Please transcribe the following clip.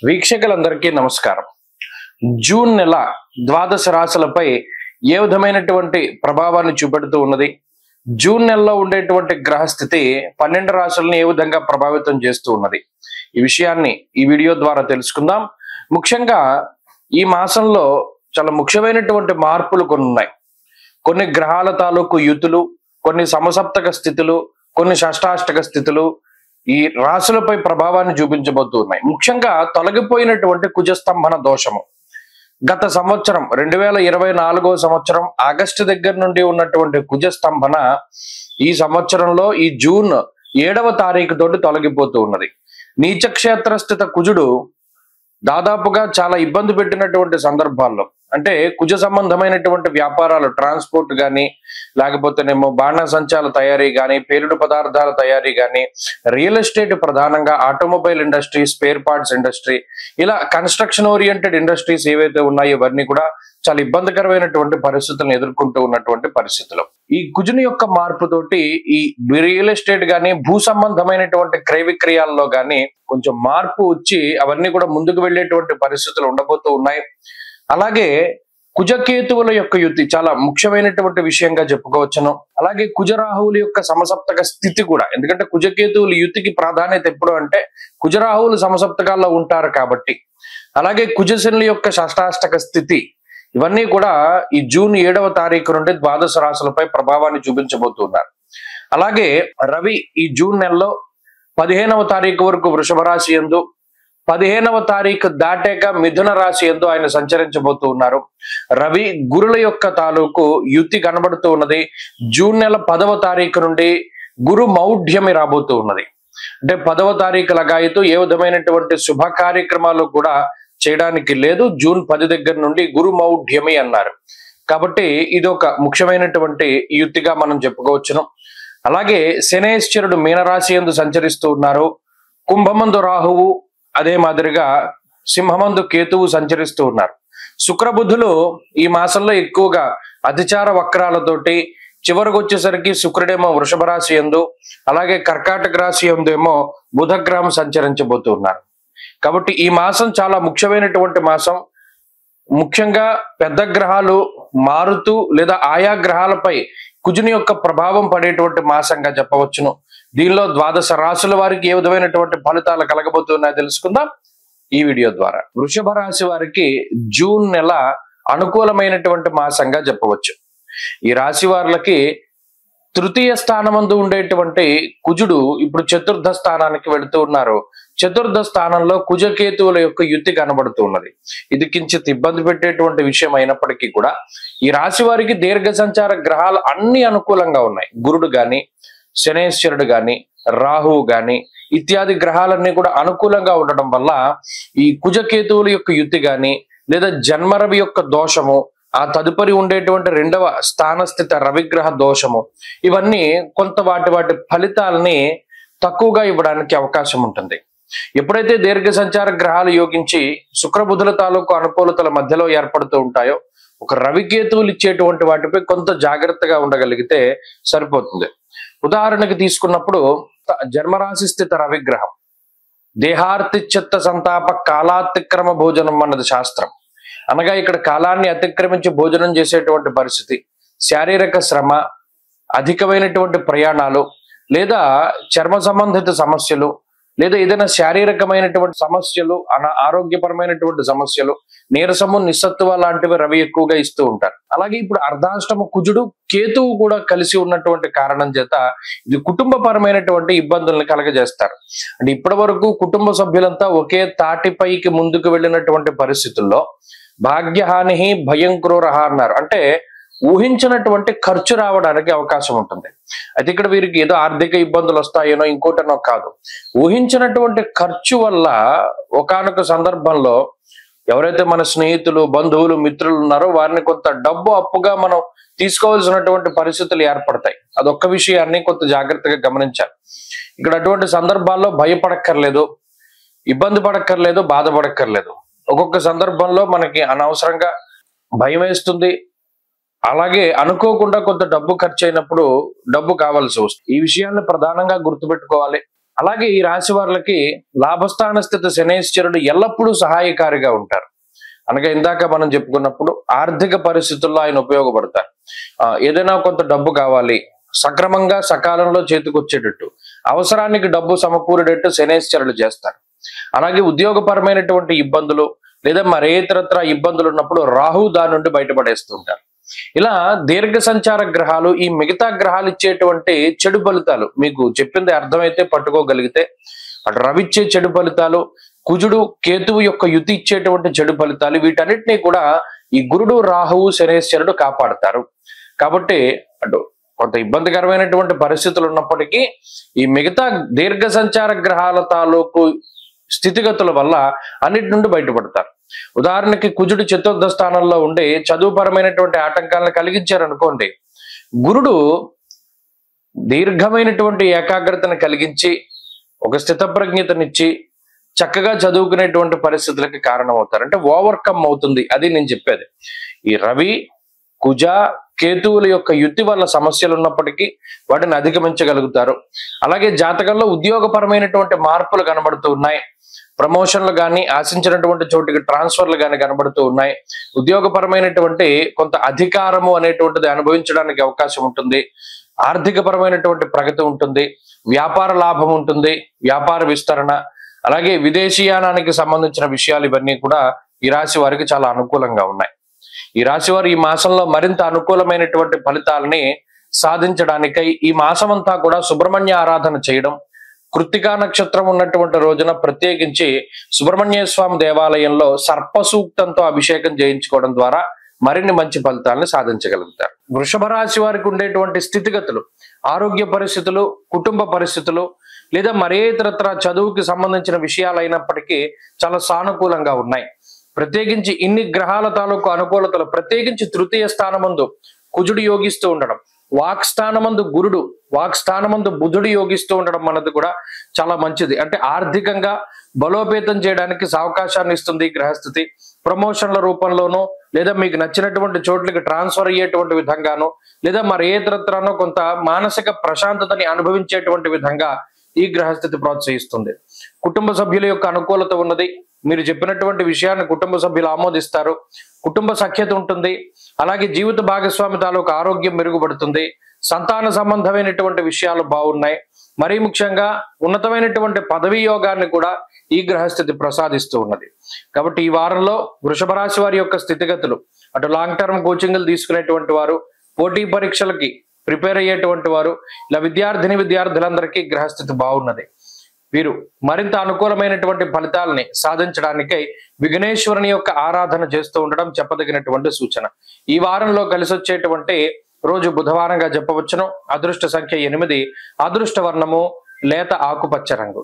వీక్షకులందరికీ నమస్కారం. జూన్ నెల ద్వాదశ రాశులపై ఏ విధమైనటువంటి ప్రభావాన్ని చూపెడుతూ ఉన్నది, జూన్ నెలలో ఉండేటువంటి గ్రహస్థితి 12 రాశులను ఏ విధంగా ప్రభావితం చేస్తూ ఉన్నది, ఈ విషయాన్ని ఈ వీడియో ద్వారా తెలుసుకుందాం. ముఖ్యంగా ఈ మాసంలో చాలా ముఖ్యమైనటువంటి మార్పులు కొన్ని ఉన్నాయి. కొన్ని గ్రహాల తాలూకు యుతులు, కొన్ని సమసప్తక స్థితులు, కొన్ని షష్టాష్టక స్థితులు ఈ రాశులపై ప్రభావాన్ని చూపించబోతూ ఉన్నాయి. ముఖ్యంగా తొలగిపోయినటువంటి కుజస్తంభన దోషము గత సంవత్సరం 2024 సంవత్సరం ఆగస్టు దగ్గర నుండి ఉన్నటువంటి కుజస్తంభన ఈ సంవత్సరంలో ఈ జూన్ 7వ తారీఖు తోటి తొలగిపోతూ ఉన్నది. నీచక్షేత్రస్థిత కుజుడు దాదాపుగా చాలా ఇబ్బంది పెట్టినటువంటి సందర్భాల్లో, అంటే కుజ సంబంధమైనటువంటి వ్యాపారాలు, ట్రాన్స్పోర్ట్ కానీ, లేకపోతేనేమో బాణసంచాల తయారీ కానీ, పేలుడు పదార్థాల తయారీ కానీ, రియల్ ఎస్టేట్ ప్రధానంగా automobile industry, spare parts industry, ఇలా కన్స్ట్రక్షన్ ఓరియంటెడ్ ఇండస్ట్రీస్ ఏవైతే ఉన్నాయో ఇవన్నీ కూడా చాలా ఇబ్బందికరమైనటువంటి పరిస్థితులను ఎదుర్కొంటూ ఉన్నటువంటి పరిస్థితులు. ఈ కుజుని యొక్క మార్పుతోటి ఈ రియల్ ఎస్టేట్ గానీ, భూ సంబంధమైనటువంటి క్రయ విక్రయాల్లో గానీ కొంచెం మార్పు వచ్చి అవన్నీ కూడా ముందుకు వెళ్ళేటువంటి పరిస్థితులు ఉండబోతూ ఉన్నాయి. అలాగే కుజకేతువుల యొక్క యుతి చాలా ముఖ్యమైనటువంటి విషయంగా చెప్పుకోవచ్చును. అలాగే కుజరాహువుల యొక్క సమసప్తక స్థితి కూడా, ఎందుకంటే కుజకేతువుల యుతికి ప్రాధాన్యత ఎప్పుడు అంటే కుజరాహువులు సమసప్తకాల్లో ఉంటారు కాబట్టి. అలాగే కుజశనుల యొక్క షష్టాష్టక స్థితి, ఇవన్నీ కూడా ఈ జూన్ 7వ తారీఖు నుండి ద్వాదశ రాశులపై ప్రభావాన్ని చూపించబోతున్నారు. అలాగే రవి ఈ జూన్ నెలలో 15వ తారీఖు వరకు వృషభ రాశి యందు, 15వ తారీఖు దాటాక మిథున రాశి యందు ఆయన సంచరించబోతూ ఉన్నారు. రవి గురుల యొక్క తాలూకు యుతి కనబడుతూ ఉన్నది. జూన్ నెల 10వ తారీఖు నుండి గురు మౌఢ్యమి రాబోతూ ఉన్నది. అంటే 10వ తారీఖు లగాయతూ ఏ విధమైనటువంటి శుభ కార్యక్రమాలు కూడా చేయడానికి లేదు. జూన్ 10 దగ్గర నుండి గురు మౌఢ్యమి అన్నారు కాబట్టి ఇది ఒక ముఖ్యమైనటువంటి యుతిగా మనం చెప్పుకోవచ్చును. అలాగే శనేశ్వరుడు మీనరాశి యందు సంచరిస్తూ ఉన్నారు. కుంభమందు రాహువు, అదే మాదిరిగా సింహమందు కేతువు సంచరిస్తూ ఉన్నారు. శుక్రబుధులు ఈ మాసంలో ఎక్కువగా అతిచార వక్రాలతోటి చివరికి వచ్చేసరికి శుక్రుడేమో వృషభ రాశి యందు, అలాగే కర్కాటక రాశి యందు ఏమో బుధగ్రహం సంచరించబోతూ ఉన్నారు. కాబట్టి ఈ మాసం చాలా ముఖ్యమైనటువంటి మాసం. ముఖ్యంగా పెద్ద గ్రహాలు మారుతూ లేదా ఆయా గ్రహాలపై కుజుని యొక్క ప్రభావం పడేటువంటి మాసంగా చెప్పవచ్చును. దీనిలో ద్వాదశ రాశుల వారికి ఏ విధమైనటువంటి ఫలితాలు కలగబోతున్నాయో తెలుసుకుందాం ఈ వీడియో ద్వారా. వృషభ రాశి వారికి జూన్ నెల అనుకూలమైనటువంటి మాసంగా చెప్పవచ్చు. ఈ రాశి వారికి తృతీయ స్థానమందు ఉండేటువంటి కుజుడు ఇప్పుడు చతుర్థ స్థానానికి వెళుతూ ఉన్నారు. చతుర్థ స్థానంలో కుజకేతువుల యొక్క యుతి కనబడుతూ ఉన్నది. ఇది కించిత్ ఇబ్బంది పెట్టేటువంటి విషయం అయినప్పటికీ కూడా ఈ రాశి వారికి దీర్ఘ సంచార గ్రహాలు అన్ని అనుకూలంగా ఉన్నాయి. గురుడు గాని, శనేశ్వరుడు గాని, రాహువు గాని ఇత్యాది గ్రహాలన్నీ కూడా అనుకూలంగా ఉండడం వల్ల ఈ కుజకేతువుల యొక్క యుతి గాని, లేదా జన్మరవి యొక్క దోషము, ఆ తదుపరి ఉండేటువంటి 2వ స్థానస్థిత రవిగ్రహ దోషము, ఇవన్నీ కొంత వాటి ఫలితాలని తక్కువగా ఇవ్వడానికి అవకాశం ఉంటుంది. ఎప్పుడైతే దీర్ఘ సంచార గ్రహాలు యోగించి శుక్రబుధుల తాలూకు అనుకూలతల మధ్యలో ఏర్పడుతూ ఉంటాయో ఒక రవికేతువులు ఇచ్చేటువంటి వాటిపై కొంత జాగ్రత్తగా ఉండగలిగితే సరిపోతుంది. ఉదాహరణకి తీసుకున్నప్పుడు జన్మరాశి స్థిత రవిగ్రహం దేహార్తిచిత్త సంతాప కాలాతిక్రమ భోజనం అన్నది శాస్త్రం. అనగా ఇక్కడ కాలాన్ని అతిక్రమించి భోజనం చేసేటువంటి పరిస్థితి, శారీరక శ్రమ, అధికమైనటువంటి ప్రయాణాలు, లేదా చర్మ సంబంధిత సమస్యలు, లేదా ఏదైనా శారీరకమైనటువంటి సమస్యలు, ఆరోగ్యపరమైనటువంటి సమస్యలు, నీరసము, నిస్సత్వ లాంటివి రవి ఎక్కువగా ఇస్తూ ఉంటారు. అలాగే ఇప్పుడు అర్ధాష్టమ కుజుడు కేతువు కూడా కలిసి ఉన్నటువంటి కారణం చేత ఇది కుటుంబపరమైనటువంటి ఇబ్బందులను కలగజేస్తారు. అంటే ఇప్పటి వరకు కుటుంబ సభ్యులంతా ఒకే తాటిపైకి ముందుకు వెళ్ళినటువంటి పరిస్థితుల్లో భాగ్యహాని భయం క్రూరహ అన్నారు. అంటే ఊహించినటువంటి ఖర్చు రావడానికి అవకాశం ఉంటుంది. అయితే ఇక్కడ వీరికి ఏదో ఆర్థిక ఇబ్బందులు వస్తాయేనో ఇంకోటనో కాదు, ఊహించినటువంటి ఖర్చు వల్ల ఒకానొక సందర్భంలో ఎవరైతే మన స్నేహితులు, బంధువులు, మిత్రులు ఉన్నారో వారిని కొంత డబ్బు అప్పుగా మనం తీసుకోవాల్సినటువంటి పరిస్థితులు ఏర్పడతాయి. అదొక్క విషయాన్ని కొంత జాగ్రత్తగా గమనించాలి. ఇక్కడ అటువంటి సందర్భాల్లో భయపడక్కర్లేదు, ఇబ్బంది పడక్కర్లేదు, బాధపడక్కర్లేదు. ఒక్కొక్క సందర్భంలో మనకి అనవసరంగా భయం వేస్తుంది, అలాగే అనుకోకుండా కొంత డబ్బు ఖర్చు అయినప్పుడు డబ్బు కావాల్సి వస్తుంది. ఈ విషయాన్ని ప్రధానంగా గుర్తుపెట్టుకోవాలి. అలాగే ఈ రాశి వారికి లాభస్థాన స్థితి శనైశ్వరుడు ఎల్లప్పుడూ సహాయకారిగా ఉంటారు. అనగా ఇందాక మనం చెప్పుకున్నప్పుడు ఆర్థిక పరిస్థితుల్లో ఆయన ఉపయోగపడతారు. ఏదైనా కొంత డబ్బు కావాలి, సక్రమంగా సకాలంలో చేతికొచ్చేటట్టు, అవసరానికి డబ్బు సమకూరేటట్టు శనైశ్వరుడు చేస్తారు. అలాగే ఉద్యోగపరమైనటువంటి ఇబ్బందులు లేదా మరే ఇతరత్ర ఇబ్బందులు ఉన్నప్పుడు రాహు దాని నుండి బయటపడేస్తుంటారు. ఇలా దీర్ఘ సంచార గ్రహాలు ఈ మిగతా గ్రహాలు ఇచ్చేటువంటి చెడు ఫలితాలు మీకు చెప్పింది అర్థమైతే పట్టుకోగలిగితే, అటు రవిచ్చే చెడు ఫలితాలు, కుజుడు కేతువు యొక్క యుతి ఇచ్చేటువంటి చెడు ఫలితాలు, వీటన్నిటినీ కూడా ఈ గురుడు రాహువు శనైశ్వరుడు కాపాడతారు. కాబట్టి అటు కొంత ఇబ్బందికరమైనటువంటి పరిస్థితులు ఉన్నప్పటికీ ఈ మిగతా దీర్ఘ సంచార గ్రహాల తాలూకు స్థితిగతుల వల్ల అన్నిటి నుండి బయటపడతారు. ఉదాహరణకి కుజుడు చతుర్థ స్థానంలో ఉండి చదువుపరమైనటువంటి ఆటంకాలను కలిగించారనుకోండి, గురుడు దీర్ఘమైనటువంటి ఏకాగ్రతను కలిగించి ఒక స్థితప్రజ్ఞతనిచ్చి చక్కగా చదువుకునేటువంటి పరిస్థితులకి కారణమవుతారు. అంటే ఓవర్కమ్ అవుతుంది, అది నేను చెప్పేది. ఈ రవి కుజ కేతువుల యొక్క యుతి వల్ల సమస్యలు ఉన్నప్పటికీ వాటిని అధిగమించగలుగుతారు. అలాగే జాతకంలో ఉద్యోగపరమైనటువంటి మార్పులు కనబడుతూ ఉన్నాయి. ప్రమోషన్లు కానీ, ఆశించినటువంటి చోటికి ట్రాన్స్ఫర్లు కానీ కనబడుతూ ఉన్నాయి. ఉద్యోగపరమైనటువంటి కొంత అధికారము అనేటువంటిది అనుభవించడానికి అవకాశం ఉంటుంది. ఆర్థిక పరమైనటువంటి ప్రగతి ఉంటుంది. వ్యాపార లాభం ఉంటుంది, వ్యాపార విస్తరణ, అలాగే విదేశీయానానికి సంబంధించిన విషయాలు ఇవన్నీ కూడా ఈ రాశి వారికి చాలా అనుకూలంగా ఉన్నాయి. ఈ రాశి వారు ఈ మాసంలో మరింత అనుకూలమైనటువంటి ఫలితాలని సాధించడానికై ఈ మాసం అంతా కూడా సుబ్రహ్మణ్య ఆరాధన చేయడం, కృత్తికా నక్షత్రం ఉన్నటువంటి రోజున ప్రత్యేకించి సుబ్రహ్మణ్య స్వామి దేవాలయంలో సర్ప సూక్తంతో అభిషేకం చేయించుకోవడం ద్వారా మరిన్ని మంచి ఫలితాలను సాధించగలుగుతారు. వృషభ రాశి వారికి ఉండేటువంటి స్థితిగతులు, ఆరోగ్య పరిస్థితులు, కుటుంబ పరిస్థితులు లేదా మరే ఇతరత్ర చదువుకి సంబంధించిన విషయాలు అయినప్పటికీ చాలా సానుకూలంగా ఉన్నాయి. ప్రత్యేకించి ఇన్ని గ్రహాల తాలూకు అనుకూలతలు, ప్రత్యేకించి తృతీయ స్థానమందు కుజుడు యోగిస్తూ ఉండడం, వాక్ స్థానమందు గురుడు, వాక్ స్థానమందు బుధుడు యోగిస్తూ ఉండడం అన్నది కూడా చాలా మంచిది. అంటే ఆర్థికంగా బలోపేతం చేయడానికి అవకాశాన్ని ఇస్తుంది గ్రహస్థితి. ప్రమోషన్ల రూపంలోనూ లేదా మీకు నచ్చినటువంటి చోట్లకి ట్రాన్స్ఫర్ అయ్యేటువంటి విధంగాను లేదా మరి ఏ ఇతరత్రానో కొంత మానసిక ప్రశాంతతని అనుభవించేటువంటి విధంగా ఈ గ్రహస్థితి ప్రోత్సహిస్తుంది. కుటుంబ సభ్యుల యొక్క అనుకూలత ఉన్నది. మీరు చెప్పినటువంటి విషయాన్ని కుటుంబ సభ్యులు ఆమోదిస్తారు. కుటుంబ సఖ్యత ఉంటుంది. అలాగే జీవిత భాగస్వామి తాలూకు ఆరోగ్యం మెరుగుపడుతుంది. సంతాన సంబంధమైనటువంటి విషయాలు బాగున్నాయి. మరీ ముఖ్యంగా ఉన్నతమైనటువంటి పదవీ యోగాన్ని కూడా ఈ గ్రహస్థితి ప్రసాదిస్తూ ఉన్నది. కాబట్టి ఈ వారంలో వృషభ రాశి వారి యొక్క స్థితిగతులు, అటు లాంగ్ టర్మ్ కోచింగ్లు తీసుకునేటువంటి వారు, పోటీ పరీక్షలకి ప్రిపేర్ అయ్యేటువంటి వారు, ఇలా విద్యార్థులందరికీ గ్రహస్థితి బాగున్నది. వీరు మరింత అనుకూలమైనటువంటి ఫలితాలని సాధించడానికై విఘ్నేశ్వరుని యొక్క ఆరాధన చేస్తూ ఉండడం చెప్పదగినటువంటి సూచన. ఈ వారంలో కలిసి వచ్చేటువంటి రోజు బుధవారంగా చెప్పవచ్చును. అదృష్ట సంఖ్య 8, అదృష్ట వర్ణము లేత ఆకుపచ్చ రంగు.